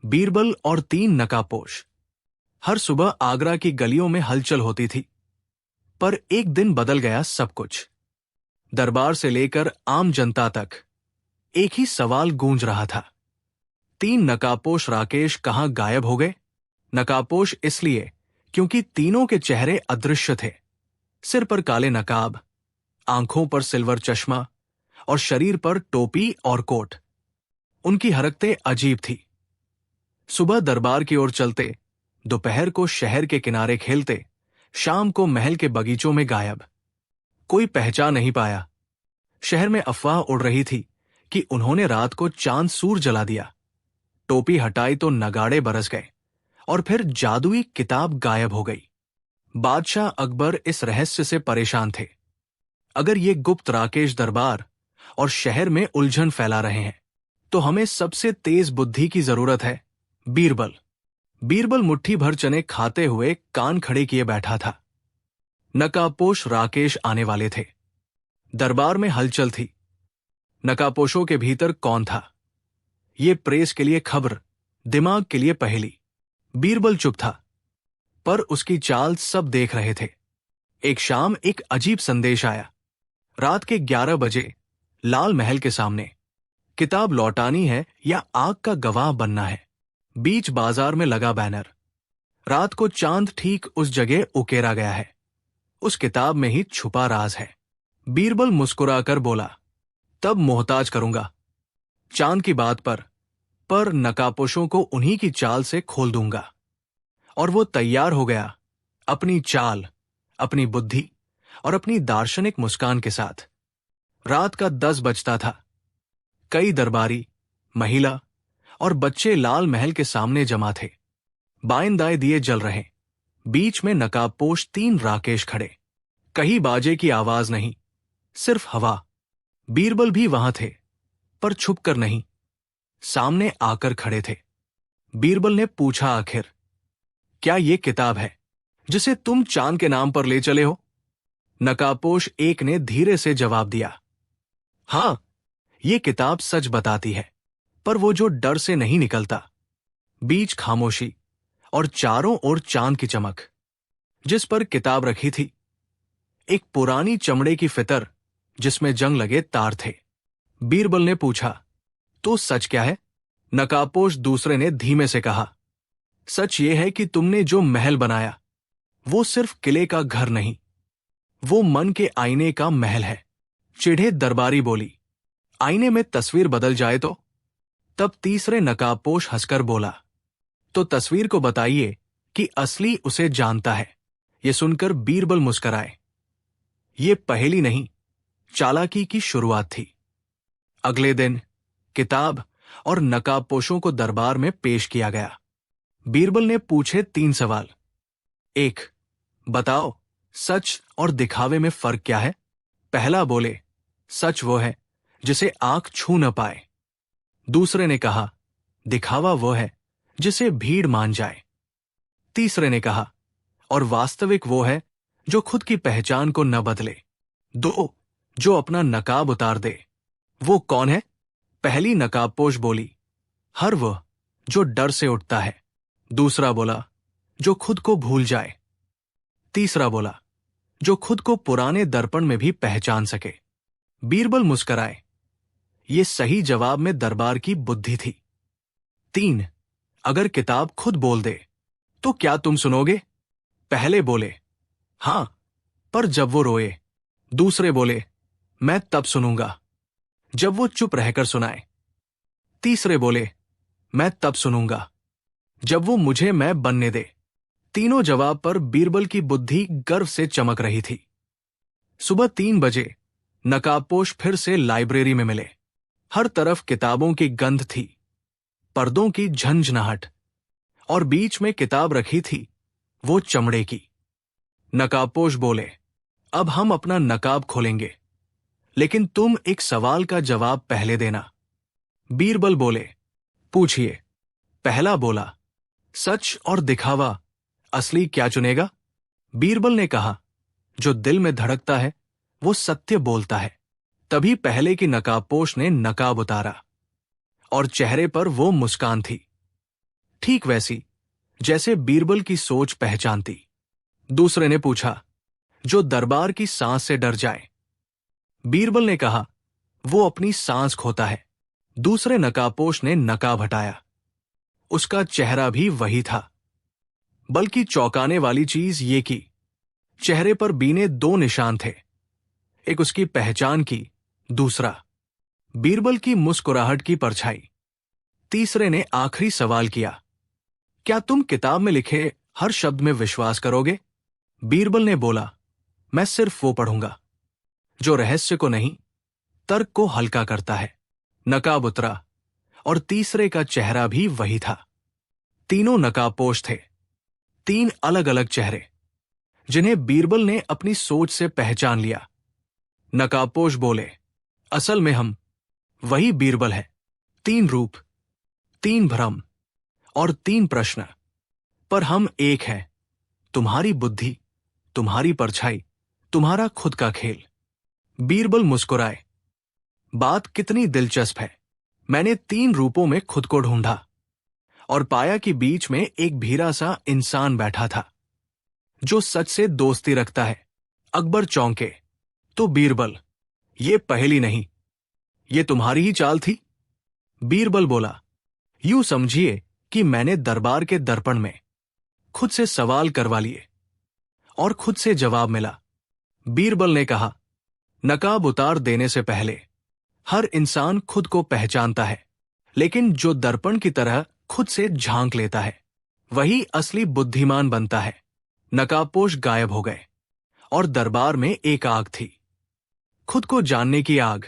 बीरबल और तीन नकाबपोश। हर सुबह आगरा की गलियों में हलचल होती थी। पर एक दिन बदल गया सब कुछ। दरबार से लेकर आम जनता तक एक ही सवाल गूंज रहा था। तीन नकाबपोश राकेश कहां गायब हो गए? नकाबपोश इसलिए क्योंकि तीनों के चेहरे अदृश्य थे। सिर पर काले नकाब, आंखों पर सिल्वर चश्मा और शरीर पर टोपी और कोट। उनकी हरकतें अजीब थी। सुबह दरबार की ओर चलते, दोपहर को शहर के किनारे खेलते, शाम को महल के बगीचों में गायब। कोई पहचान नहीं पाया। शहर में अफवाह उड़ रही थी कि उन्होंने रात को चांद सूर जला दिया। टोपी हटाई तो नगाड़े बरस गए और फिर जादुई किताब गायब हो गई। बादशाह अकबर इस रहस्य से परेशान थे। अगर ये गुप्त राकेश दरबार और शहर में उलझन फैला रहे हैं, तो हमें सबसे तेज बुद्धि की जरूरत है, बीरबल। बीरबल मुट्ठी भर चने खाते हुए कान खड़े किए बैठा था। नकाबपोश राकेश आने वाले थे। दरबार में हलचल थी। नकाबपोशों के भीतर कौन था? ये प्रेस के लिए खबर, दिमाग के लिए पहेली। बीरबल चुप था, पर उसकी चाल सब देख रहे थे। एक शाम एक अजीब संदेश आया। रात के 11 बजे लाल महल के सामने, किताब लौटानी है या आग का गवाह बनना है। बीच बाजार में लगा बैनर। रात को चांद ठीक उस जगह उकेरा गया है। उस किताब में ही छुपा राज है। बीरबल मुस्कुराकर बोला, तब मोहताज करूंगा चांद की बात पर नकाबपोशों को उन्हीं की चाल से खोल दूंगा। और वो तैयार हो गया, अपनी चाल, अपनी बुद्धि और अपनी दार्शनिक मुस्कान के साथ। रात का 10 बजता था। कई दरबारी, महिला और बच्चे लाल महल के सामने जमा थे। बाएं दाएं दिए जल रहे। बीच में नकाबपोश तीन राकेश खड़े। कहीं बाजे की आवाज नहीं, सिर्फ हवा। बीरबल भी वहां थे, पर छुपकर नहीं, सामने आकर खड़े थे। बीरबल ने पूछा, आखिर क्या ये किताब है जिसे तुम चांद के नाम पर ले चले हो? नकाबपोश एक ने धीरे से जवाब दिया, हां, ये किताब सच बताती है, पर वो जो डर से नहीं निकलता। बीच खामोशी और चारों ओर चांद की चमक। जिस पर किताब रखी थी, एक पुरानी चमड़े की फितर जिसमें जंग लगे तार थे। बीरबल ने पूछा, तो सच क्या है? नकाबपोश दूसरे ने धीमे से कहा, सच ये है कि तुमने जो महल बनाया, वो सिर्फ किले का घर नहीं, वो मन के आईने का महल है। चिढ़े दरबारी बोली, आईने में तस्वीर बदल जाए तो? तब तीसरे नकाबपोश हंसकर बोला, तो तस्वीर को बताइए कि असली उसे जानता है। ये सुनकर बीरबल मुस्कराए। ये पहेली नहीं, चालाकी की शुरुआत थी। अगले दिन किताब और नकाबपोशों को दरबार में पेश किया गया। बीरबल ने पूछे 3 सवाल। 1, बताओ, सच और दिखावे में फर्क क्या है? पहला बोले, सच वो है जिसे आंख छू न पाए। दूसरे ने कहा, दिखावा वो है जिसे भीड़ मान जाए। तीसरे ने कहा, और वास्तविक वो है जो खुद की पहचान को न बदले। 2, जो अपना नकाब उतार दे। वो कौन है? पहली नकाबपोश बोली, हर वह जो डर से उठता है। दूसरा बोला, जो खुद को भूल जाए। तीसरा बोला, जो खुद को पुराने दर्पण में भी पहचान सके। बीरबल मुस्कराए। ये सही जवाब में दरबार की बुद्धि थी। 3, अगर किताब खुद बोल दे तो क्या तुम सुनोगे? पहले बोले, हां, पर जब वो रोए। दूसरे बोले, मैं तब सुनूंगा जब वो चुप रहकर सुनाए। तीसरे बोले, मैं तब सुनूंगा जब वो मुझे मैं बनने दे। तीनों जवाब पर बीरबल की बुद्धि गर्व से चमक रही थी। सुबह 3 बजे नकाबपोश फिर से लाइब्रेरी में मिले। हर तरफ किताबों की गंध थी, पर्दों की झंझनाहट, और बीच में किताब रखी थी, वो चमड़े की। नकाबपोश बोले, अब हम अपना नकाब खोलेंगे, लेकिन तुम एक सवाल का जवाब पहले देना। बीरबल बोले, पूछिए। पहला बोला, सच और दिखावा, असली क्या चुनेगा? बीरबल ने कहा, जो दिल में धड़कता है वो सत्य बोलता है। तभी पहले की नकाबपोश ने नकाब उतारा और चेहरे पर वो मुस्कान थी। ठीक वैसी जैसे बीरबल की सोच पहचानती। दूसरे ने पूछा, जो दरबार की सांस से डर जाए। बीरबल ने कहा, वो अपनी सांस खोता है। दूसरे नकाबपोश ने नकाब हटाया। उसका चेहरा भी वही था, बल्कि चौंकाने वाली चीज ये कि चेहरे पर बीने 2 निशान थे। एक उसकी पहचान की, दूसरा बीरबल की मुस्कुराहट की परछाई। तीसरे ने आखिरी सवाल किया, क्या तुम किताब में लिखे हर शब्द में विश्वास करोगे? बीरबल ने बोला, मैं सिर्फ वो पढ़ूंगा जो रहस्य को नहीं, तर्क को हल्का करता है। नकाब उतरा और तीसरे का चेहरा भी वही था। तीनों नकाबपोश थे, 3 अलग अलग चेहरे, जिन्हें बीरबल ने अपनी सोच से पहचान लिया। नकाबपोश बोले, असल में हम वही बीरबल है। 3 रूप, 3 भ्रम और 3 प्रश्न, पर हम एक हैं। तुम्हारी बुद्धि, तुम्हारी परछाई, तुम्हारा खुद का खेल। बीरबल मुस्कुराए, बात कितनी दिलचस्प है। मैंने 3 रूपों में खुद को ढूंढा और पाया कि बीच में एक भीरा सा इंसान बैठा था जो सच से दोस्ती रखता है। अकबर चौंके, तो बीरबल, ये पहेली नहीं, ये तुम्हारी ही चाल थी? बीरबल बोला, यूं समझिए कि मैंने दरबार के दर्पण में खुद से सवाल करवा लिए और खुद से जवाब मिला। बीरबल ने कहा, नकाब उतार देने से पहले हर इंसान खुद को पहचानता है, लेकिन जो दर्पण की तरह खुद से झांक लेता है वही असली बुद्धिमान बनता है। नकाबपोश गायब हो गए और दरबार में एक आग थी, खुद को जानने की आग।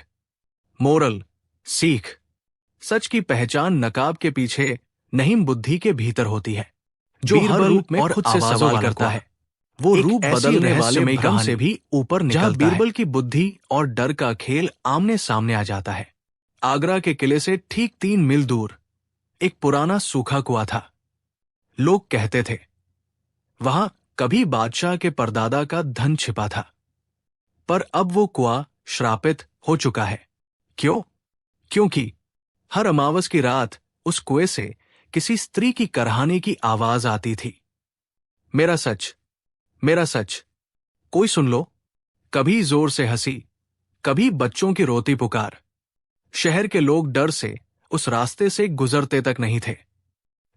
मोरल, सीख, सच की पहचान नकाब के पीछे नहीं, बुद्धि के भीतर होती है। जो हर रूप में खुद से सवाल करता है, वो रूप बदलने वाले भ्रम से भी ऊपर निकलता है। बीरबल की बुद्धि और डर का खेल आमने सामने आ जाता है। आगरा के किले से ठीक 3 मील दूर एक पुराना सूखा कुआं था। लोग कहते थे, वहां कभी बादशाह के परदादा का धन छिपा था। पर अब वो कुआं श्रापित हो चुका है। क्यों? क्योंकि हर अमावस की रात उस कुएं से किसी स्त्री की करहाने की आवाज आती थी। मेरा सच, मेरा सच, कोई सुन लो। कभी जोर से हंसी, कभी बच्चों की रोती पुकार। शहर के लोग डर से उस रास्ते से गुजरते तक नहीं थे।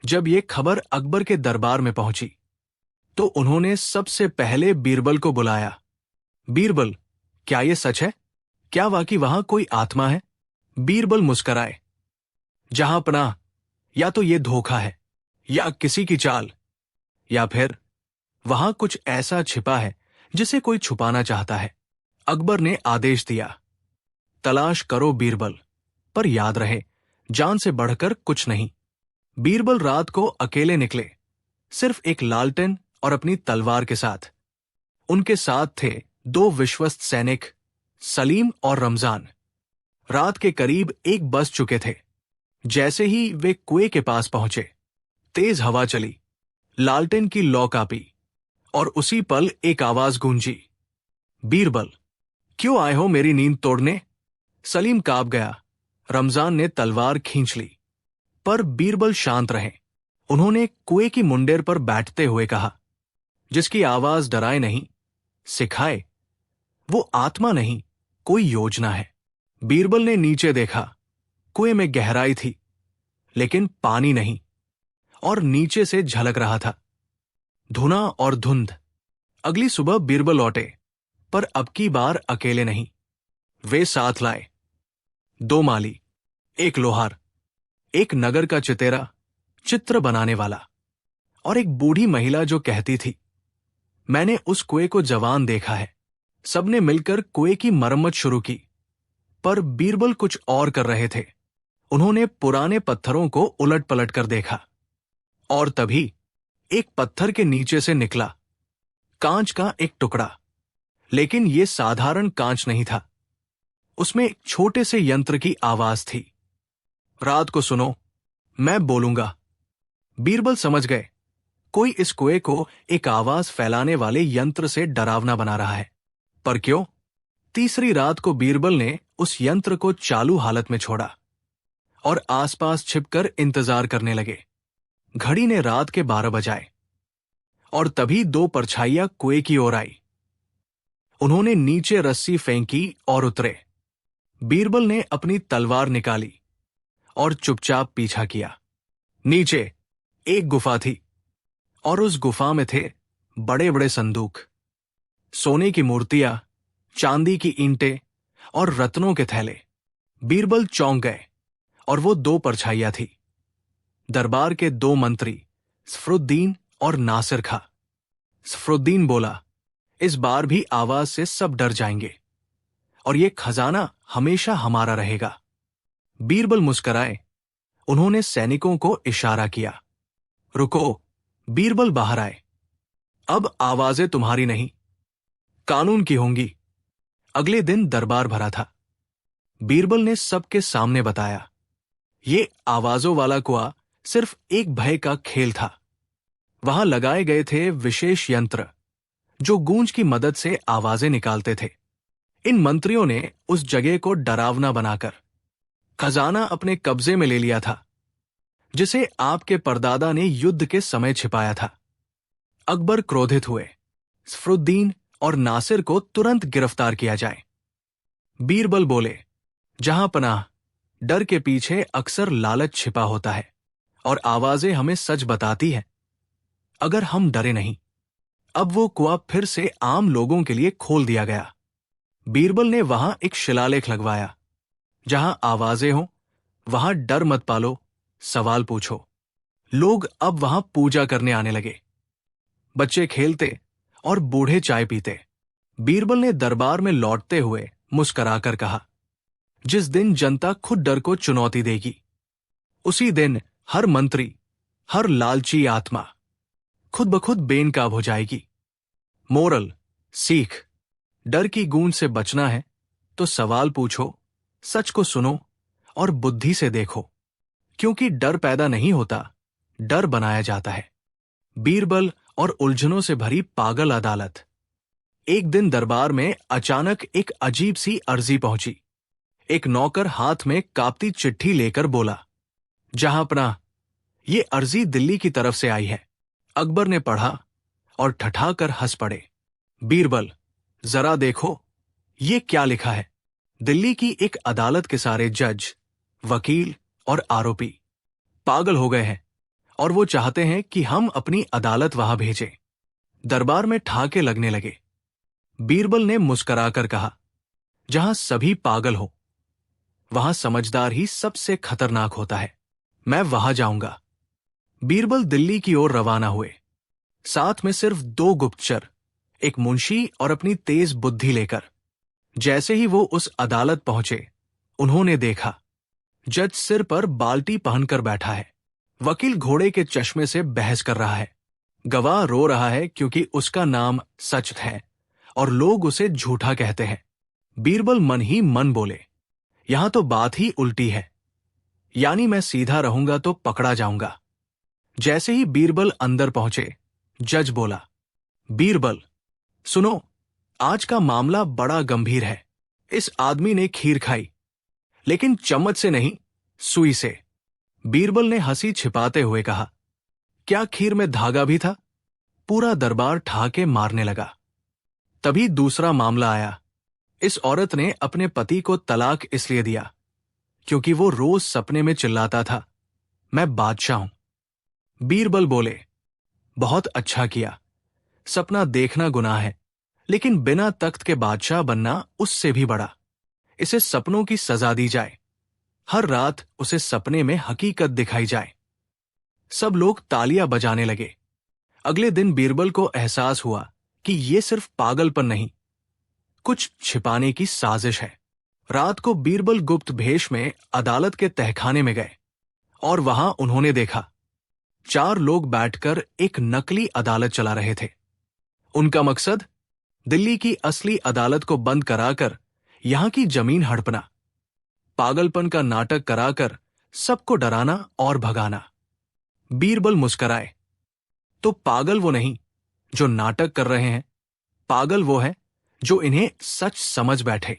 जब ये खबर अकबर के दरबार में पहुंची तो उन्होंने सबसे पहले बीरबल को बुलाया। बीरबल, क्या ये सच है? क्या वाकई वहां कोई आत्मा है? बीरबल मुस्कराए, जहां पनाह, या तो ये धोखा है, या किसी की चाल, या फिर वहां कुछ ऐसा छिपा है जिसे कोई छुपाना चाहता है। अकबर ने आदेश दिया, तलाश करो बीरबल, पर याद रहे, जान से बढ़कर कुछ नहीं। बीरबल रात को अकेले निकले, सिर्फ एक लालटेन और अपनी तलवार के साथ। उनके साथ थे 2 विश्वस्त सैनिक, सलीम और रमजान। रात के करीब 1 बज चुके थे। जैसे ही वे कुएं के पास पहुंचे, तेज हवा चली, लालटेन की लौ कांपी और उसी पल एक आवाज गूंजी, बीरबल, क्यों आए हो मेरी नींद तोड़ने? सलीम कांप गया। रमजान ने तलवार खींच ली, पर बीरबल शांत रहे। उन्होंने कुएं की मुंडेर पर बैठते हुए कहा, जिसकी आवाज डराए नहीं, सिखाए। वो आत्मा नहीं, कोई योजना है। बीरबल ने नीचे देखा। कुएं में गहराई थी, लेकिन पानी नहीं, और नीचे से झलक रहा था धुना और धुंध। अगली सुबह बीरबल लौटे, पर अब की बार अकेले नहीं। वे साथ लाए 2 माली, एक लोहार, एक नगर का चितेरा, चित्र बनाने वाला, और एक बूढ़ी महिला जो कहती थी, मैंने उस कुएं को जवान देखा है। सबने मिलकर कुएं की मरम्मत शुरू की, पर बीरबल कुछ और कर रहे थे। उन्होंने पुराने पत्थरों को उलट पलट कर देखा, और तभी एक पत्थर के नीचे से निकला कांच का एक टुकड़ा। लेकिन यह साधारण कांच नहीं था, उसमें एक छोटे से यंत्र की आवाज थी। रात को सुनो, मैं बोलूंगा। बीरबल समझ गए, कोई इस कुएं को एक आवाज फैलाने वाले यंत्र से डरावना बना रहा है। पर क्यों? तीसरी रात को बीरबल ने उस यंत्र को चालू हालत में छोड़ा और आसपास छिपकर इंतजार करने लगे। घड़ी ने रात के 12 बजाए और तभी दो परछाइयां कुएं की ओर आई। उन्होंने नीचे रस्सी फेंकी और उतरे। बीरबल ने अपनी तलवार निकाली और चुपचाप पीछा किया। नीचे एक गुफा थी और उस गुफा में थे बड़े बड़े संदूक, सोने की मूर्तियां, चांदी की ईंटें और रत्नों के थैले। बीरबल चौंक गए और वो दो परछाइयां थी, दरबार के दो मंत्री सफरुद्दीन और नासिर खां। सफरुद्दीन बोला, इस बार भी आवाज से सब डर जाएंगे और ये खजाना हमेशा हमारा रहेगा। बीरबल मुस्कुराए। उन्होंने सैनिकों को इशारा किया। रुको। बीरबल बाहर आए। अब आवाजें तुम्हारी नहीं, कानून की होंगी। अगले दिन दरबार भरा था। बीरबल ने सबके सामने बताया, ये आवाजों वाला कुआं सिर्फ एक भय का खेल था। वहां लगाए गए थे विशेष यंत्र जो गूंज की मदद से आवाजें निकालते थे। इन मंत्रियों ने उस जगह को डरावना बनाकर खजाना अपने कब्जे में ले लिया था, जिसे आपके परदादा ने युद्ध के समय छिपाया था। अकबर क्रोधित हुए। सफरुद्दीन और नासिर को तुरंत गिरफ्तार किया जाए। बीरबल बोले, जहां पनाह, डर के पीछे अक्सर लालच छिपा होता है और आवाजें हमें सच बताती हैं अगर हम डरे नहीं। अब वो कुआं फिर से आम लोगों के लिए खोल दिया गया। बीरबल ने वहां एक शिलालेख लगवाया, जहां आवाजें हों वहां डर मत पालो, सवाल पूछो। लोग अब वहां पूजा करने आने लगे। बच्चे खेलते और बूढ़े चाय पीते। बीरबल ने दरबार में लौटते हुए मुस्कुराकर कहा, जिस दिन जनता खुद डर को चुनौती देगी, उसी दिन हर मंत्री, हर लालची आत्मा खुद ब खुद बेनकाब हो जाएगी। मोरल, सीख, डर की गूंज से बचना है तो सवाल पूछो, सच को सुनो और बुद्धि से देखो, क्योंकि डर पैदा नहीं होता, डर बनाया जाता है। बीरबल और उलझनों से भरी पागल अदालत। एक दिन दरबार में अचानक एक अजीब सी अर्जी पहुंची। एक नौकर हाथ में कांपती चिट्ठी लेकर बोला, जहां पनाह, ये अर्जी दिल्ली की तरफ से आई है। अकबर ने पढ़ा और ठठाकर हंस पड़े। बीरबल, जरा देखो, ये क्या लिखा है। दिल्ली की एक अदालत के सारे जज, वकील और आरोपी पागल हो गए हैं और वो चाहते हैं कि हम अपनी अदालत वहां भेजें। दरबार में ठहाके लगने लगे। बीरबल ने मुस्कुराकर कहा, जहां सभी पागल हो वहां समझदार ही सबसे खतरनाक होता है। मैं वहां जाऊंगा। बीरबल दिल्ली की ओर रवाना हुए, साथ में सिर्फ दो गुप्तचर, एक मुंशी और अपनी तेज बुद्धि लेकर। जैसे ही वो उस अदालत पहुंचे, उन्होंने देखा जज सिर पर बाल्टी पहनकर बैठा है। वकील घोड़े के चश्मे से बहस कर रहा है। गवाह रो रहा है क्योंकि उसका नाम सच है और लोग उसे झूठा कहते हैं। बीरबल मन ही मन बोले, यहां तो बात ही उल्टी है, यानी मैं सीधा रहूंगा तो पकड़ा जाऊंगा। जैसे ही बीरबल अंदर पहुंचे, जज बोला, बीरबल, सुनो, आज का मामला बड़ा गंभीर है। इस आदमी ने खीर खाई, लेकिन चम्मच से नहीं, सुई से। बीरबल ने हंसी छिपाते हुए कहा, क्या खीर में धागा भी था? पूरा दरबार ठहाके मारने लगा। तभी दूसरा मामला आया। इस औरत ने अपने पति को तलाक इसलिए दिया क्योंकि वो रोज सपने में चिल्लाता था, मैं बादशाह हूं। बीरबल बोले, बहुत अच्छा किया। सपना देखना गुनाह है, लेकिन बिना तख्त के बादशाह बनना उससे भी बड़ा। इसे सपनों की सजा दी जाए। हर रात उसे सपने में हकीकत दिखाई जाए। सब लोग तालियां बजाने लगे। अगले दिन बीरबल को एहसास हुआ कि ये सिर्फ पागलपन नहीं, कुछ छिपाने की साजिश है। रात को बीरबल गुप्त भेष में अदालत के तहखाने में गए और वहां उन्होंने देखा 4 लोग बैठकर एक नकली अदालत चला रहे थे। उनका मकसद दिल्ली की असली अदालत को बंद कराकर यहां की जमीन हड़पना, पागलपन का नाटक कराकर सबको डराना और भगाना। बीरबल मुस्कुराए, तो पागल वो नहीं जो नाटक कर रहे हैं, पागल वो है जो इन्हें सच समझ बैठे।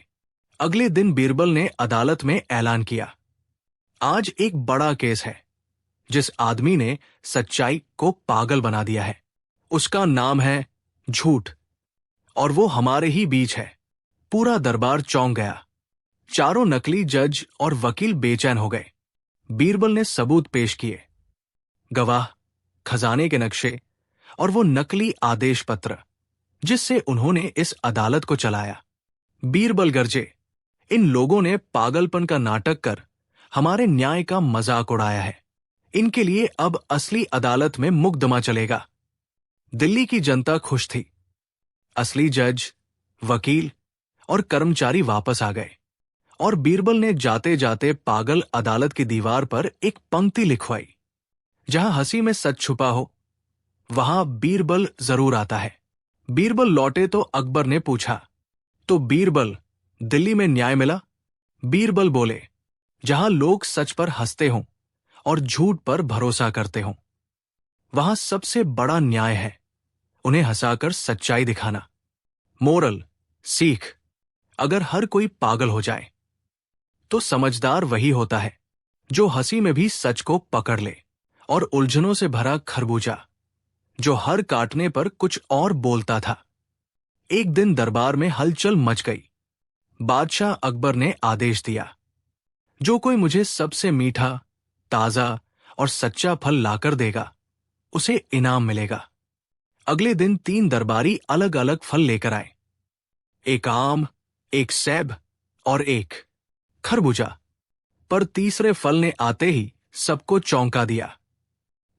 अगले दिन बीरबल ने अदालत में ऐलान किया, आज एक बड़ा केस है जिस आदमी ने सच्चाई को पागल बना दिया है। उसका नाम है झूठ, और वो हमारे ही बीच है। पूरा दरबार चौंक गया। चारों नकली जज और वकील बेचैन हो गए। बीरबल ने सबूत पेश किए, गवाह, खजाने के नक्शे और वो नकली आदेश पत्र जिससे उन्होंने इस अदालत को चलाया। बीरबल गरजे, इन लोगों ने पागलपन का नाटक कर हमारे न्याय का मजाक उड़ाया है। इनके लिए अब असली अदालत में मुकदमा चलेगा। दिल्ली की जनता खुश थी। असली जज, वकील और कर्मचारी वापस आ गए, और बीरबल ने जाते जाते पागल अदालत की दीवार पर एक पंक्ति लिखवाई, जहां हंसी में सच छुपा हो, वहां बीरबल जरूर आता है। बीरबल लौटे तो अकबर ने पूछा, तो बीरबल, दिल्ली में न्याय मिला? बीरबल बोले, जहां लोग सच पर हंसते हों और झूठ पर भरोसा करते हों, वहां सबसे बड़ा न्याय है उन्हें हंसाकर सच्चाई दिखाना। मोरल, सीख, अगर हर कोई पागल हो जाए तो समझदार वही होता है जो हंसी में भी सच को पकड़ ले, और उलझनों से भरा खरबूजा जो हर काटने पर कुछ और बोलता था। एक दिन दरबार में हलचल मच गई। बादशाह अकबर ने आदेश दिया, जो कोई मुझे सबसे मीठा, ताजा और सच्चा फल लाकर देगा, उसे इनाम मिलेगा। अगले दिन 3 दरबारी अलग अलग फल लेकर आए, एक आम, एक सेब और एक खरबूजा। पर तीसरे फल ने आते ही सबको चौंका दिया,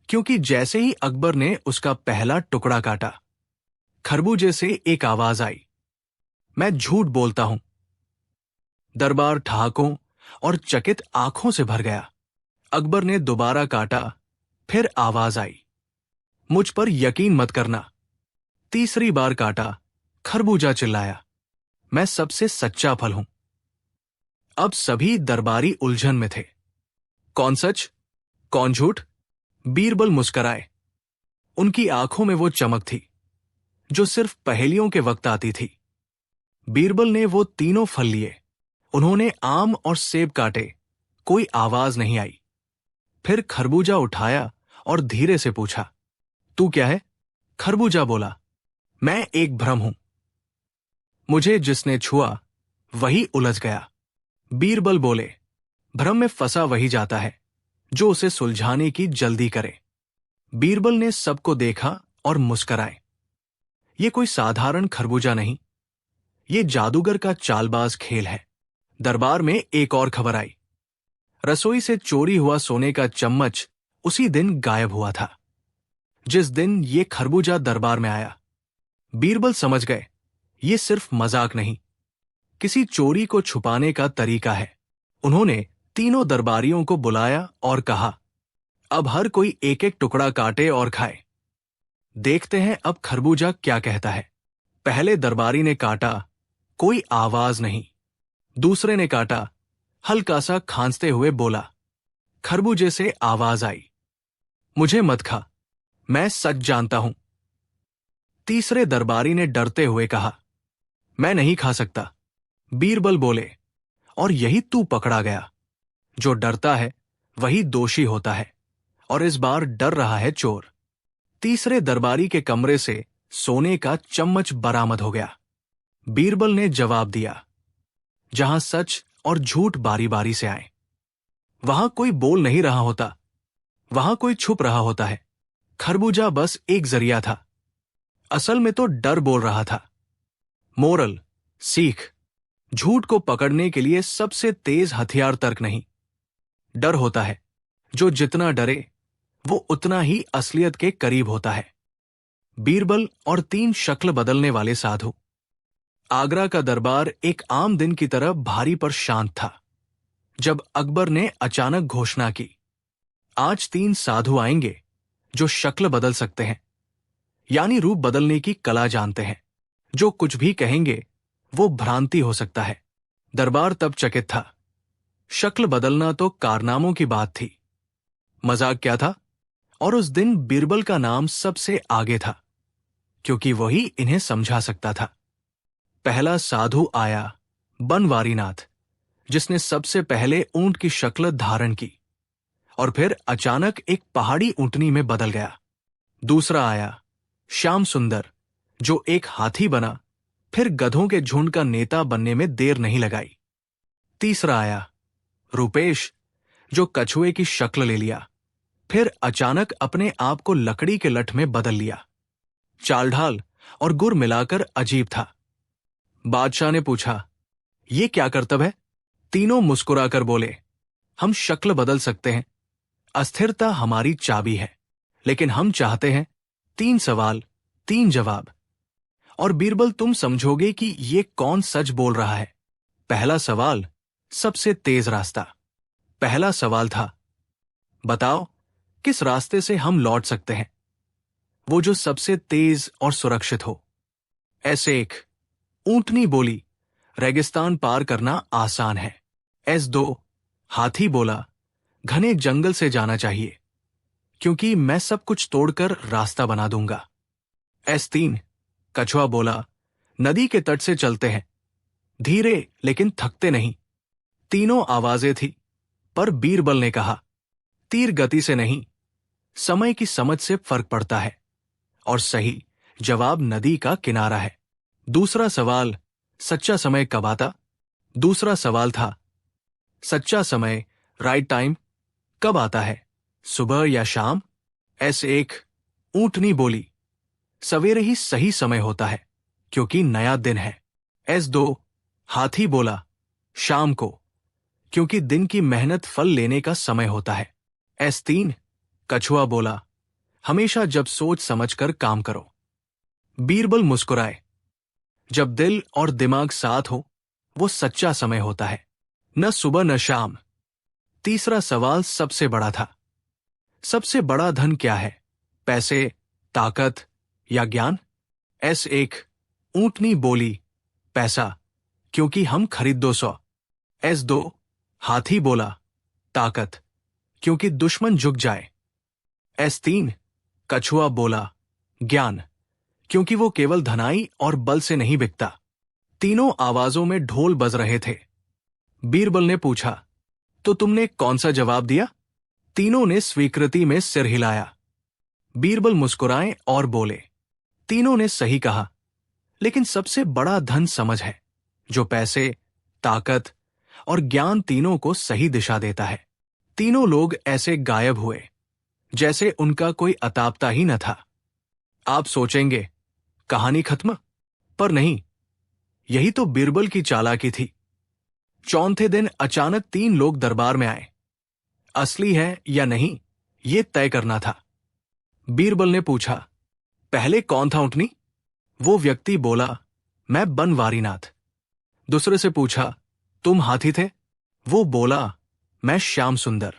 क्योंकि जैसे ही अकबर ने उसका पहला टुकड़ा काटा, खरबूजे से एक आवाज आई, मैं झूठ बोलता हूं। दरबार ठहाकों और चकित आंखों से भर गया। अकबर ने दोबारा काटा, फिर आवाज आई, मुझ पर यकीन मत करना। तीसरी बार काटा, खरबूजा चिल्लाया, मैं सबसे सच्चा फल हूं। अब सभी दरबारी उलझन में थे। कौन सच, कौन झूठ? बीरबल मुस्कराए। उनकी आंखों में वो चमक थी जो सिर्फ पहेलियों के वक्त आती थी। बीरबल ने वो तीनों फल लिए। उन्होंने आम और सेब काटे, कोई आवाज नहीं आई। फिर खरबूजा उठाया और धीरे से पूछा, तू क्या है? खरबूजा बोला, मैं एक भ्रम हूं। मुझे जिसने छुआ वही उलझ गया। बीरबल बोले, भ्रम में फंसा वही जाता है जो उसे सुलझाने की जल्दी करे। बीरबल ने सबको देखा और मुस्कराए। ये कोई साधारण खरबूजा नहीं, ये जादूगर का चालबाज खेल है। दरबार में एक और खबर आई। रसोई से चोरी हुआ सोने का चम्मच उसी दिन गायब हुआ था जिस दिन ये खरबूजा दरबार में आया। बीरबल समझ गए, ये सिर्फ मजाक नहीं, किसी चोरी को छुपाने का तरीका है। उन्होंने तीनों दरबारियों को बुलाया और कहा, अब हर कोई एक एक टुकड़ा काटे और खाए। देखते हैं अब खरबूजा क्या कहता है। पहले दरबारी ने काटा, कोई आवाज नहीं। दूसरे ने काटा, हल्का सा खांसते हुए बोला। खरबूजे से आवाज आई, मुझे मत खा, मैं सच जानता हूं। तीसरे दरबारी ने डरते हुए कहा, मैं नहीं खा सकता। बीरबल बोले, और यही तू पकड़ा गया। जो डरता है वही दोषी होता है, और इस बार डर रहा है चोर। तीसरे दरबारी के कमरे से सोने का चम्मच बरामद हो गया। बीरबल ने जवाब दिया, जहां सच और झूठ बारी बारी से आए, वहां कोई बोल नहीं रहा होता, वहां कोई छुप रहा होता है। खरबूजा बस एक जरिया था, असल में तो डर बोल रहा था। मोरल, सीख, झूठ को पकड़ने के लिए सबसे तेज हथियार तर्क नहीं, डर होता है। जो जितना डरे वो उतना ही असलियत के करीब होता है। बीरबल और 3 शक्ल बदलने वाले साधु। आगरा का दरबार एक आम दिन की तरह भारी पर शांत था जब अकबर ने अचानक घोषणा की, आज 3 साधु आएंगे जो शक्ल बदल सकते हैं, यानी रूप बदलने की कला जानते हैं। जो कुछ भी कहेंगे वो भ्रांति हो सकता है। दरबार तब चकित था। शक्ल बदलना तो कारनामों की बात थी, मजाक क्या था? और उस दिन बीरबल का नाम सबसे आगे था, क्योंकि वही इन्हें समझा सकता था। पहला साधु आया, बनवारीनाथ, जिसने सबसे पहले ऊंट की शक्ल धारण की। और फिर अचानक एक पहाड़ी ऊंटनी में बदल गया। दूसरा आया श्याम सुंदर, जो एक हाथी बना, फिर गधों के झुंड का नेता बनने में देर नहीं लगाई। तीसरा आया रूपेश, जो कछुए की शक्ल ले लिया, फिर अचानक अपने आप को लकड़ी के लठ में बदल लिया। चाल ढाल और गुर मिलाकर अजीब था। बादशाह ने पूछा, ये क्या करतब है? तीनों मुस्कुराकर बोले, हम शक्ल बदल सकते हैं, अस्थिरता हमारी चाबी है, लेकिन हम चाहते हैं 3 सवाल 3 जवाब। और बीरबल, तुम समझोगे कि ये कौन सच बोल रहा है। पहला सवाल, सबसे तेज रास्ता। पहला सवाल था, बताओ किस रास्ते से हम लौट सकते हैं, वो जो सबसे तेज और सुरक्षित हो। S1 ऊंटनी बोली, रेगिस्तान पार करना आसान है। S2 हाथी बोला, घने जंगल से जाना चाहिए, क्योंकि मैं सब कुछ तोड़कर रास्ता बना दूंगा। S3 कछुआ बोला, नदी के तट से चलते हैं, धीरे लेकिन थकते नहीं। तीनों आवाजें थी, पर बीरबल ने कहा, तीर गति से नहीं, समय की समझ से फर्क पड़ता है, और सही जवाब नदी का किनारा है। दूसरा सवाल, सच्चा समय कब आता? दूसरा सवाल था, सच्चा समय, राइट टाइम, कब आता है, सुबह या शाम? S1 ऊंटनी बोली, सवेरे ही सही समय होता है, क्योंकि नया दिन है। S2 हाथी बोला, शाम को, क्योंकि दिन की मेहनत फल लेने का समय होता है। S3 कछुआ बोला, हमेशा जब सोच समझकर काम करो। बीरबल मुस्कुराए, जब दिल और दिमाग साथ हो, वो सच्चा समय होता है, न सुबह न शाम। तीसरा सवाल सबसे बड़ा था, सबसे बड़ा धन क्या है, पैसे, ताकत या ज्ञान? S1 ऊंटनी बोली, पैसा, क्योंकि हम खरीद 200। S2 हाथी बोला, ताकत, क्योंकि दुश्मन झुक जाए। S3 कछुआ बोला, ज्ञान, क्योंकि वो केवल धनाई और बल से नहीं बिकता। तीनों आवाजों में ढोल बज रहे थे। बीरबल ने पूछा, तो तुमने कौन सा जवाब दिया? तीनों ने स्वीकृति में सिर हिलाया। बीरबल मुस्कुराए और बोले, तीनों ने सही कहा, लेकिन सबसे बड़ा धन समझ है, जो पैसे, ताकत और ज्ञान तीनों को सही दिशा देता है। तीनों लोग ऐसे गायब हुए जैसे उनका कोई अतापता ही न था। आप सोचेंगे, कहानी खत्म? पर नहीं, यही तो बीरबल की चालाकी थी। चौथे दिन अचानक 3 लोग दरबार में आए। असली है या नहीं, ये तय करना था। बीरबल ने पूछा, पहले कौन था ऊंटनी? वो व्यक्ति बोला, मैं बनवारीनाथ। दूसरे से पूछा, तुम हाथी थे? वो बोला, मैं श्याम सुंदर।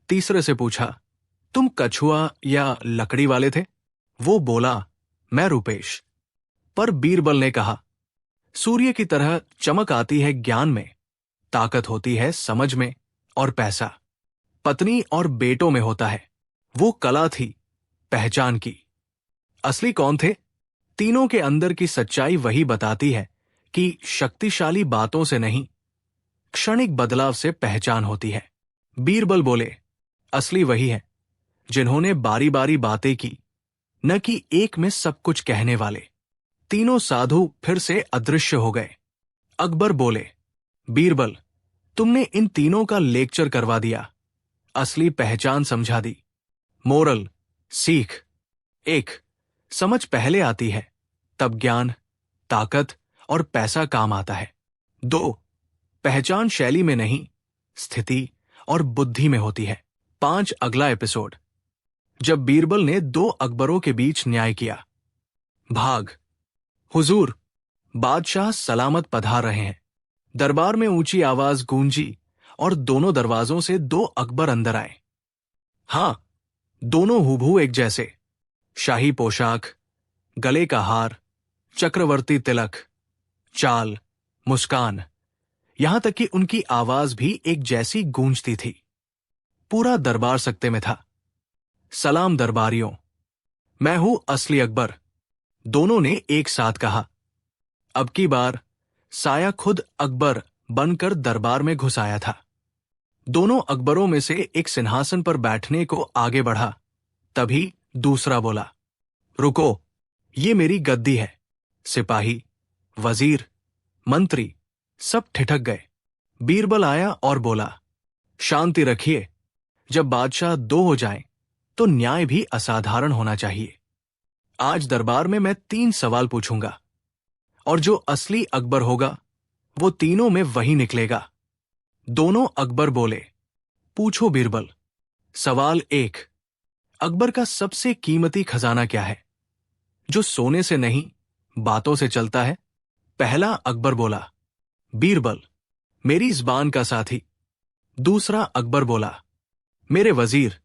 तीसरे से पूछा, तुम कछुआ या लकड़ी वाले थे? वो बोला, मैं रूपेश। पर बीरबल ने कहा, सूर्य की तरह चमक आती है ज्ञान में, ताकत होती है समझ में, और पैसा पत्नी और बेटों में होता है। वो कला थी पहचान की। असली कौन थे? तीनों के अंदर की सच्चाई वही बताती है कि शक्तिशाली बातों से नहीं, क्षणिक बदलाव से पहचान होती है। बीरबल बोले, असली वही है जिन्होंने बारी बारी बातें की, न कि एक में सब कुछ कहने वाले। तीनों साधु फिर से अदृश्य हो गए। अकबर बोले, बीरबल, तुमने इन तीनों का लेक्चर करवा दिया, असली पहचान समझा दी। मोरल, सीख: 1. समझ पहले आती है, तब ज्ञान, ताकत और पैसा काम आता है। 2. पहचान शैली में नहीं, स्थिति और बुद्धि में होती है। 5. अगला एपिसोड, जब बीरबल ने 2 अकबरों के बीच न्याय किया। भाग: हुजूर, बादशाह सलामत पधार रहे हैं। दरबार में ऊंची आवाज गूंजी और दोनों दरवाजों से 2 अकबर अंदर आए। हां, दोनों हूबहू एक जैसे, शाही पोशाक, गले का हार, चक्रवर्ती तिलक, चाल, मुस्कान, यहां तक कि उनकी आवाज भी एक जैसी गूंजती थी। पूरा दरबार सकते में था। सलाम दरबारियों, मैं हूं असली अकबर, दोनों ने एक साथ कहा। अब की बार साया खुद अकबर बनकर दरबार में घुस आया था। दोनों अकबरों में से एक सिंहासन पर बैठने को आगे बढ़ा। तभी दूसरा बोला, रुको, ये मेरी गद्दी है। सिपाही, वजीर, मंत्री सब ठिठक गए। बीरबल आया और बोला, शांति रखिए। जब बादशाह दो हो जाएं, तो न्याय भी असाधारण होना चाहिए। आज दरबार में मैं 3 सवाल पूछूंगा, और जो असली अकबर होगा वो तीनों में वही निकलेगा। दोनों अकबर बोले, पूछो बीरबल। सवाल 1, अकबर का सबसे कीमती खजाना क्या है, जो सोने से नहीं बातों से चलता है? पहला अकबर बोला, बीरबल, मेरी ज़बान का साथी। दूसरा अकबर बोला, मेरे वजीर,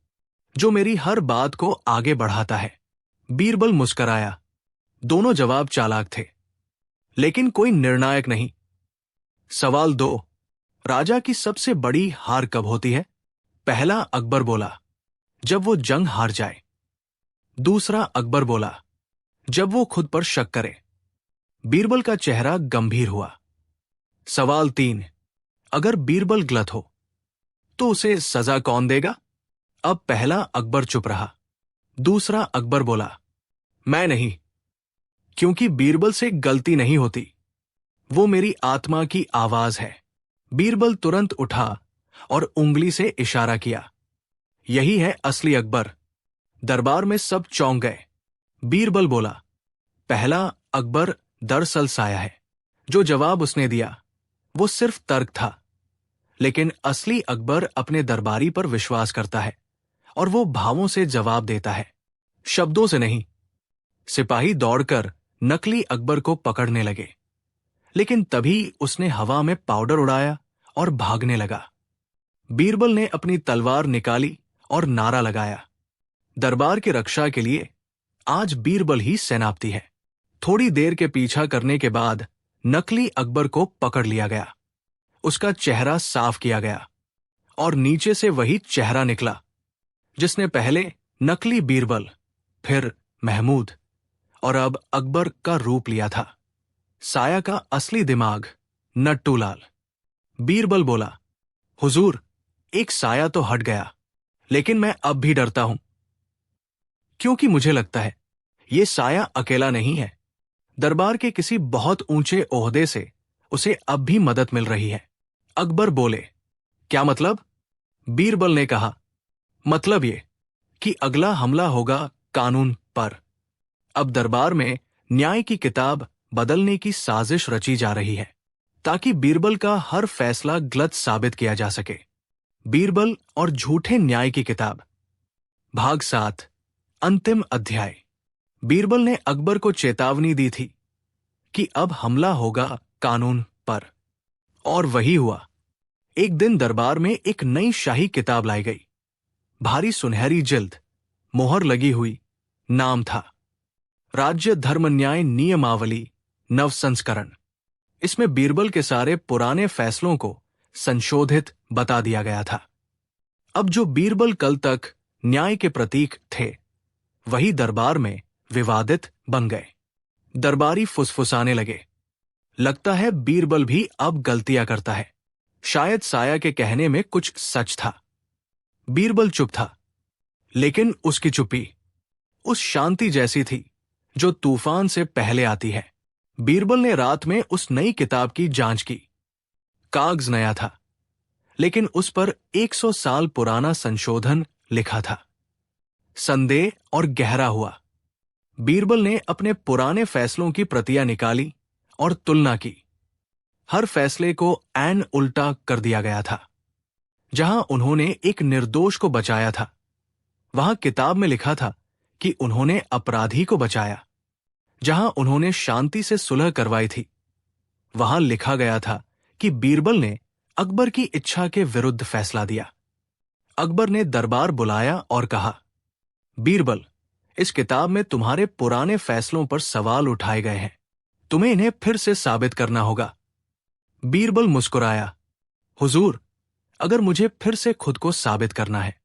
जो मेरी हर बात को आगे बढ़ाता है। बीरबल मुस्कराया। दोनों जवाब चालाक थे, लेकिन कोई निर्णायक नहीं। सवाल 2, राजा की सबसे बड़ी हार कब होती है? पहला अकबर बोला, जब वो जंग हार जाए। दूसरा अकबर बोला, जब वो खुद पर शक करे। बीरबल का चेहरा गंभीर हुआ। सवाल 3, अगर बीरबल गलत हो तो उसे सजा कौन देगा? अब पहला अकबर चुप रहा। दूसरा अकबर बोला, मैं नहीं, क्योंकि बीरबल से गलती नहीं होती। वो मेरी आत्मा की आवाज है। बीरबल तुरंत उठा और उंगली से इशारा किया। यही है असली अकबर। दरबार में सब चौंक गए। बीरबल बोला, पहला अकबर दरअसल साया है। जो जवाब उसने दिया वो सिर्फ तर्क था, लेकिन असली अकबर अपने दरबारी पर विश्वास करता है, और वो भावों से जवाब देता है, शब्दों से नहीं। सिपाही दौड़कर नकली अकबर को पकड़ने लगे, लेकिन तभी उसने हवा में पाउडर उड़ाया और भागने लगा। बीरबल ने अपनी तलवार निकाली और नारा लगाया, दरबार की रक्षा के लिए आज बीरबल ही सेनापति है। थोड़ी देर के पीछा करने के बाद नकली अकबर को पकड़ लिया गया। उसका चेहरा साफ किया गया, और नीचे से वही चेहरा निकला जिसने पहले नकली बीरबल, फिर महमूद और अब अकबर का रूप लिया था। साया का असली दिमाग नट्टूलाल। बीरबल बोला, हुजूर, एक साया तो हट गया, लेकिन मैं अब भी डरता हूं, क्योंकि मुझे लगता है ये साया अकेला नहीं है। दरबार के किसी बहुत ऊंचे ओहदे से उसे अब भी मदद मिल रही है। अकबर बोले, क्या मतलब? बीरबल ने कहा, मतलब ये कि अगला हमला होगा कानून पर। अब दरबार में न्याय की किताब बदलने की साजिश रची जा रही है, ताकि बीरबल का हर फैसला गलत साबित किया जा सके। बीरबल और झूठे न्याय की किताब, भाग 7, अंतिम अध्याय। बीरबल ने अकबर को चेतावनी दी थी कि अब हमला होगा कानून पर, और वही हुआ। एक दिन दरबार में एक नई शाही किताब लाई गई। भारी सुनहरी जिल्द, मोहर लगी हुई। नाम था राज्य धर्म न्याय नियमावली नव संस्करण। इसमें बीरबल के सारे पुराने फैसलों को संशोधित बता दिया गया था। अब जो बीरबल कल तक न्याय के प्रतीक थे, वही दरबार में विवादित बन गए। दरबारी फुसफुसाने लगे, लगता है बीरबल भी अब गलतियां करता है। शायद साया के कहने में कुछ सच था। बीरबल चुप था, लेकिन उसकी चुप्पी उस शांति जैसी थी जो तूफान से पहले आती है। बीरबल ने रात में उस नई किताब की जांच की। कागज नया था, लेकिन उस पर 100 साल पुराना संशोधन लिखा था। संदेह और गहरा हुआ। बीरबल ने अपने पुराने फैसलों की प्रतियां निकाली और तुलना की। हर फैसले को ऐन उल्टा कर दिया गया था। जहां उन्होंने एक निर्दोष को बचाया था, वहां किताब में लिखा था कि उन्होंने अपराधी को बचाया। जहां उन्होंने शांति से सुलह करवाई थी, वहां लिखा गया था कि बीरबल ने अकबर की इच्छा के विरुद्ध फैसला दिया। अकबर ने दरबार बुलाया और कहा, बीरबल, इस किताब में तुम्हारे पुराने फैसलों पर सवाल उठाए गए हैं। तुम्हें इन्हें फिर से साबित करना होगा। बीरबल मुस्कुराया, हुजूर, अगर मुझे फिर से खुद को साबित करना है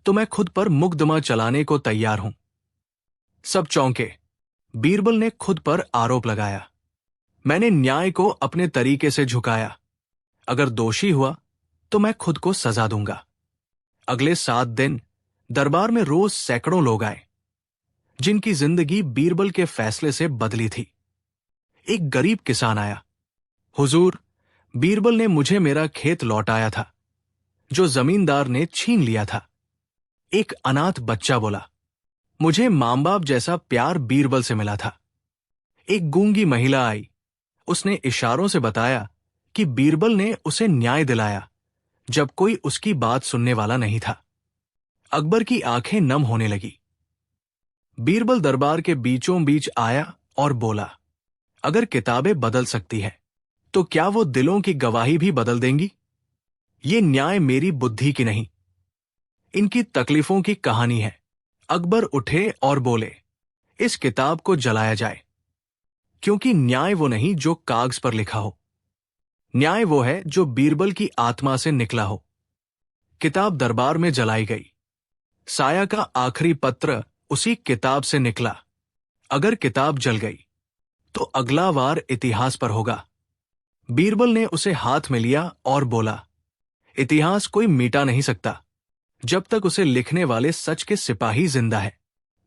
तो मैं खुद पर मुकदमा चलाने को तैयार हूं। सब चौंके। बीरबल ने खुद पर आरोप लगाया, मैंने न्याय को अपने तरीके से झुकाया। अगर दोषी हुआ तो मैं खुद को सजा दूंगा। अगले 7 दिन दरबार में रोज सैकड़ों लोग आए, जिनकी जिंदगी बीरबल के फैसले से बदली थी। एक गरीब किसान आया। हुजूर, बीरबल ने मुझे मेरा खेत लौटाया था, जो जमींदार ने छीन लिया था। एक अनाथ बच्चा बोला, मुझे मां बाप जैसा प्यार बीरबल से मिला था। एक गूंगी महिला आई। उसने इशारों से बताया कि बीरबल ने उसे न्याय दिलाया जब कोई उसकी बात सुनने वाला नहीं था। अकबर की आंखें नम होने लगी। बीरबल दरबार के बीचों बीच आया और बोला, अगर किताबें बदल सकती है तो क्या वो दिलों की गवाही भी बदल देंगी? ये न्याय मेरी बुद्धि की नहीं, इनकी तकलीफों की कहानी है। अकबर उठे और बोले, इस किताब को जलाया जाए, क्योंकि न्याय वो नहीं जो कागज पर लिखा हो, न्याय वो है जो बीरबल की आत्मा से निकला हो। किताब दरबार में जलाई गई। साया का आखिरी पत्र उसी किताब से निकला। अगर किताब जल गई तो अगला वार इतिहास पर होगा। बीरबल ने उसे हाथ में लिया और बोला, इतिहास कोई मिटा नहीं सकता जब तक उसे लिखने वाले सच के सिपाही जिंदा है।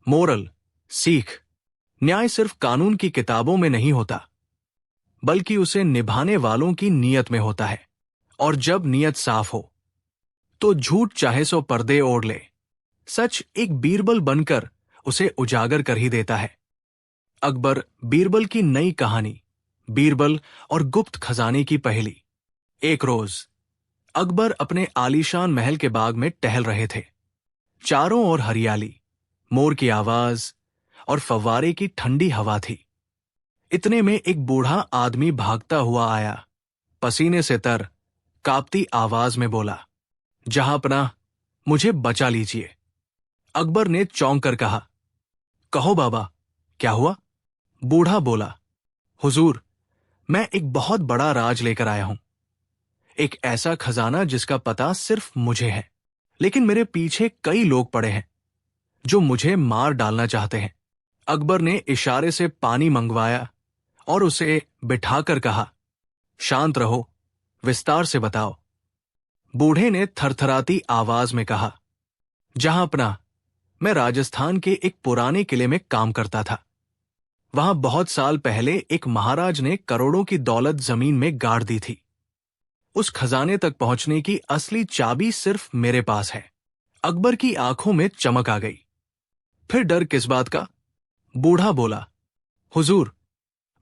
मोरल, सीख, न्याय सिर्फ कानून की किताबों में नहीं होता, बल्कि उसे निभाने वालों की नीयत में होता है। और जब नीयत साफ हो तो झूठ चाहे सो पर्दे ओढ़ ले, सच एक बीरबल बनकर उसे उजागर कर ही देता है। अकबर बीरबल की नई कहानी, बीरबल और गुप्त खजाने की पहेली। एक रोज अकबर अपने आलीशान महल के बाग में टहल रहे थे। चारों ओर हरियाली, मोर की आवाज और फव्वारे की ठंडी हवा थी। इतने में एक बूढ़ा आदमी भागता हुआ आया। पसीने से तर, कांपती आवाज में बोला, जहांपनाह, मुझे बचा लीजिए। अकबर ने चौंक कर कहा, कहो बाबा, क्या हुआ? बूढ़ा बोला, हुजूर, मैं एक बहुत बड़ा राज लेकर आया हूं। एक ऐसा खजाना जिसका पता सिर्फ मुझे है, लेकिन मेरे पीछे कई लोग पड़े हैं जो मुझे मार डालना चाहते हैं। अकबर ने इशारे से पानी मंगवाया और उसे बिठाकर कहा, शांत रहो, विस्तार से बताओ। बूढ़े ने थरथराती आवाज में कहा, जहांपनाह, मैं राजस्थान के एक पुराने किले में काम करता था। वहां बहुत साल पहले एक महाराज ने करोड़ों की दौलत जमीन में गाड़ दी थी। उस खजाने तक पहुंचने की असली चाबी सिर्फ मेरे पास है। अकबर की आंखों में चमक आ गई। फिर डर किस बात का? बूढ़ा बोला, हुजूर,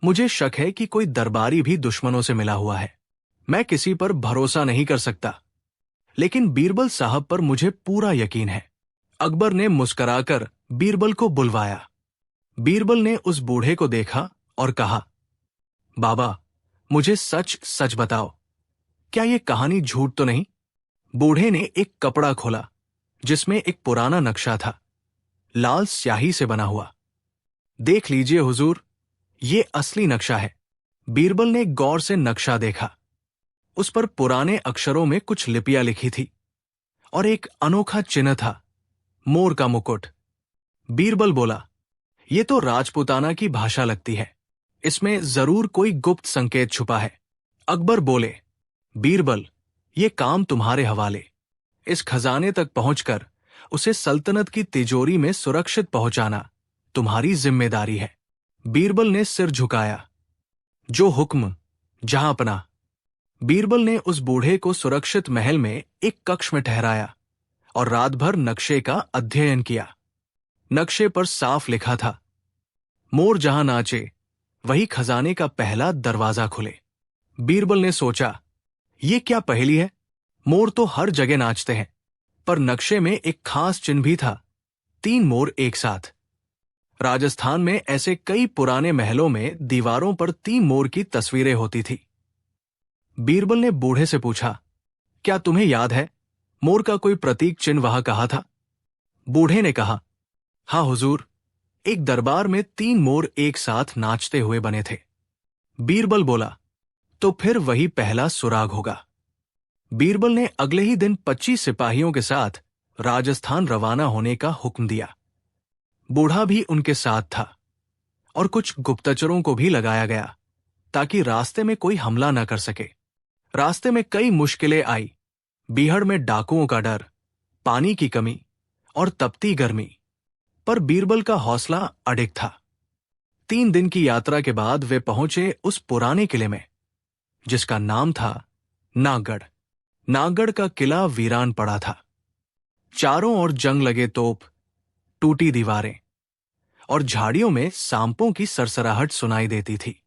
मुझे शक है कि कोई दरबारी भी दुश्मनों से मिला हुआ है। मैं किसी पर भरोसा नहीं कर सकता, लेकिन बीरबल साहब पर मुझे पूरा यकीन है। अकबर ने मुस्कुराकर बीरबल को बुलवाया। बीरबल ने उस बूढ़े को देखा और कहा, बाबा, मुझे सच सच बताओ, क्या ये कहानी झूठ तो नहीं? बूढ़े ने एक कपड़ा खोला जिसमें एक पुराना नक्शा था, लाल स्याही से बना हुआ। देख लीजिए हुजूर, ये असली नक्शा है। बीरबल ने गौर से नक्शा देखा। उस पर पुराने अक्षरों में कुछ लिपियां लिखी थी और एक अनोखा चिन्ह था, मोर का मुकुट। बीरबल बोला, ये तो राजपूताना की भाषा लगती है, इसमें जरूर कोई गुप्त संकेत छुपा है। अकबर बोले, बीरबल, ये काम तुम्हारे हवाले। इस खजाने तक पहुंचकर उसे सल्तनत की तिजोरी में सुरक्षित पहुंचाना तुम्हारी जिम्मेदारी है। बीरबल ने सिर झुकाया। जो हुक्म, जहांपनाह। बीरबल ने उस बूढ़े को सुरक्षित महल में एक कक्ष में ठहराया और रात भर नक्शे का अध्ययन किया। नक्शे पर साफ लिखा था, मोर जहां नाचे वही खजाने का पहला दरवाजा खुले। बीरबल ने सोचा, ये क्या पहेली है? मोर तो हर जगह नाचते हैं, पर नक्शे में एक खास चिन्ह भी था, 3 मोर एक साथ। राजस्थान में ऐसे कई पुराने महलों में दीवारों पर 3 मोर की तस्वीरें होती थी। बीरबल ने बूढ़े से पूछा, क्या तुम्हें याद है मोर का कोई प्रतीक चिन्ह वहां कहा था? बूढ़े ने कहा, हाँ हुजूर, एक दरबार में 3 मोर एक साथ नाचते हुए बने थे। बीरबल बोला, तो फिर वही पहला सुराग होगा। बीरबल ने अगले ही दिन 25 सिपाहियों के साथ राजस्थान रवाना होने का हुक्म दिया। बूढ़ा भी उनके साथ था और कुछ गुप्तचरों को भी लगाया गया ताकि रास्ते में कोई हमला न कर सके। रास्ते में कई मुश्किलें आई, बीहड़ में डाकुओं का डर, पानी की कमी और तपती गर्मी, पर बीरबल का हौसला अडिग था। 3 दिन की यात्रा के बाद वे पहुंचे उस पुराने किले में जिसका नाम था नागगढ़। नागगढ़ का किला वीरान पड़ा था। चारों ओर जंग लगे तोप, टूटी दीवारें और झाड़ियों में सांपों की सरसराहट सुनाई देती थी।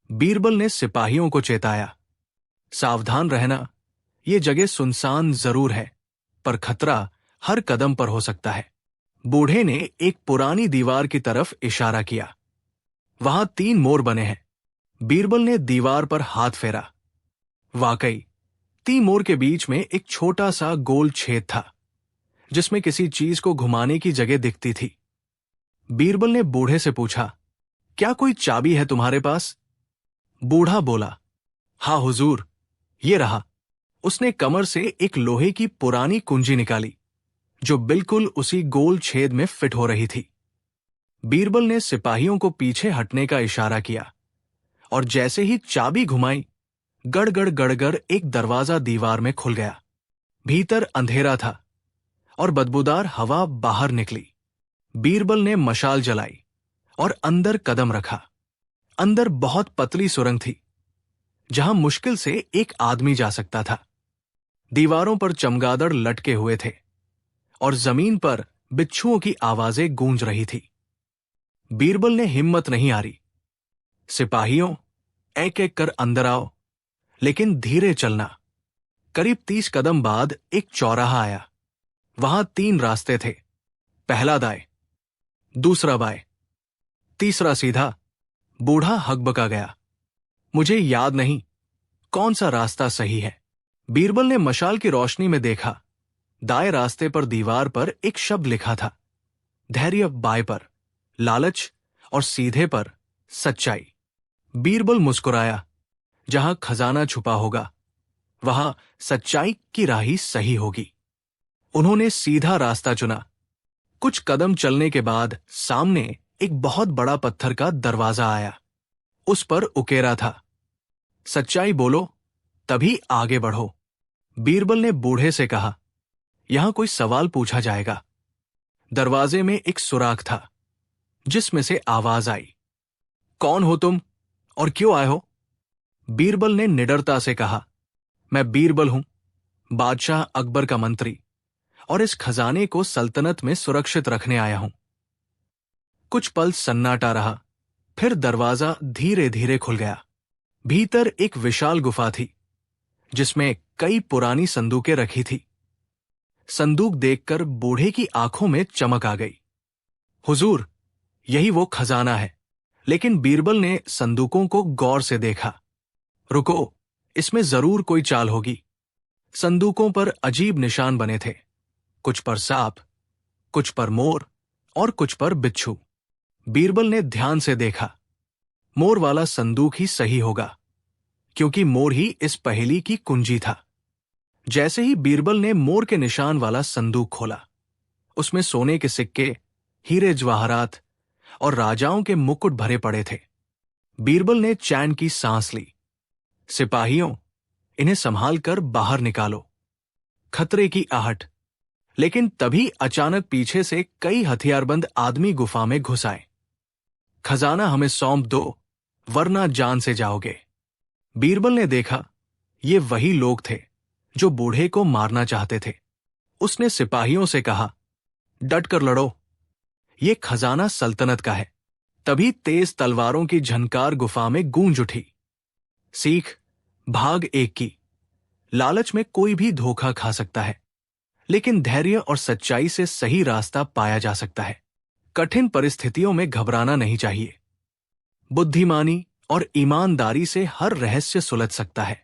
बीरबल ने सिपाहियों को चेताया, सावधान रहना, ये जगह सुनसान जरूर है, पर खतरा हर कदम पर हो सकता है। बूढ़े ने एक पुरानी दीवार की तरफ इशारा किया। वहां 3 मोर बने हैं। बीरबल ने दीवार पर हाथ फेरा। वाकई 3 मोर के बीच में एक छोटा सा गोल छेद था जिसमें किसी चीज को घुमाने की जगह दिखती थी। बीरबल ने बूढ़े से पूछा, क्या कोई चाबी है तुम्हारे पास? बूढ़ा बोला, हाँ हुजूर, ये रहा। उसने कमर से एक लोहे की पुरानी कुंजी निकाली जो बिल्कुल उसी गोल छेद में फिट हो रही थी। बीरबल ने सिपाहियों को पीछे हटने का इशारा किया और जैसे ही चाबी घुमाई, गड़गड़ गड़गड़ एक दरवाजा दीवार में खुल गया। भीतर अंधेरा था और बदबूदार हवा बाहर निकली। बीरबल ने मशाल जलाई और अंदर कदम रखा। अंदर बहुत पतली सुरंग थी जहां मुश्किल से एक आदमी जा सकता था। दीवारों पर चमगादड़ लटके हुए थे और जमीन पर बिच्छुओं की आवाजें गूंज रही थी। बीरबल ने हिम्मत नहीं हारी। सिपाहियों, एक एक कर अंदर आओ, लेकिन धीरे चलना। करीब 30 कदम बाद एक चौराहा आया। वहां 3 रास्ते थे, पहला दाएं, दूसरा बाएं, तीसरा सीधा। बूढ़ा हकबका गया, मुझे याद नहीं कौन सा रास्ता सही है। बीरबल ने मशाल की रोशनी में देखा। दाएं रास्ते पर दीवार पर एक शब्द लिखा था, धैर्य बाएं पर, लालच और सीधे पर सच्चाई। बीरबल मुस्कुराया, जहां खजाना छुपा होगा वहां सच्चाई की राह ही सही होगी। उन्होंने सीधा रास्ता चुना। कुछ कदम चलने के बाद सामने एक बहुत बड़ा पत्थर का दरवाजा आया। उस पर उकेरा था, सच्चाई बोलो तभी आगे बढ़ो। बीरबल ने बूढ़े से कहा, यहां कोई सवाल पूछा जाएगा। दरवाजे में एक सुराख था जिसमें से आवाज आई, कौन हो तुम और क्यों आए हो? बीरबल ने निडरता से कहा, मैं बीरबल हूं, बादशाह अकबर का मंत्री, और इस खजाने को सल्तनत में सुरक्षित रखने आया हूं। कुछ पल सन्नाटा रहा, फिर दरवाजा धीरे धीरे खुल गया। भीतर एक विशाल गुफा थी जिसमें कई पुरानी संदूकें रखी थी। संदूक देखकर बूढ़े की आंखों में चमक आ गई। हुजूर, यही वो खजाना है। लेकिन बीरबल ने संदूकों को गौर से देखा। रुको, इसमें जरूर कोई चाल होगी। संदूकों पर अजीब निशान बने थे, कुछ पर सांप, कुछ पर मोर और कुछ पर बिच्छू। बीरबल ने ध्यान से देखा। मोर वाला संदूक ही सही होगा, क्योंकि मोर ही इस पहेली की कुंजी था। जैसे ही बीरबल ने मोर के निशान वाला संदूक खोला, उसमें सोने के सिक्के, हीरे जवाहरात और राजाओं के मुकुट भरे पड़े थे। बीरबल ने चैन की सांस ली। सिपाहियों, इन्हें संभाल कर बाहर निकालो। खतरे की आहट। लेकिन तभी अचानक पीछे से कई हथियारबंद आदमी गुफा में घुस आए। खजाना हमें सौंप दो, वरना जान से जाओगे। बीरबल ने देखा, ये वही लोग थे जो बूढ़े को मारना चाहते थे। उसने सिपाहियों से कहा, डटकर लड़ो, ये खजाना सल्तनत का है। तभी तेज तलवारों की झनकार गुफा में गूंज उठी। सीख, भाग एक की। लालच में कोई भी धोखा खा सकता है, लेकिन धैर्य और सच्चाई से सही रास्ता पाया जा सकता है। कठिन परिस्थितियों में घबराना नहीं चाहिए। बुद्धिमानी और ईमानदारी से हर रहस्य सुलझ सकता है।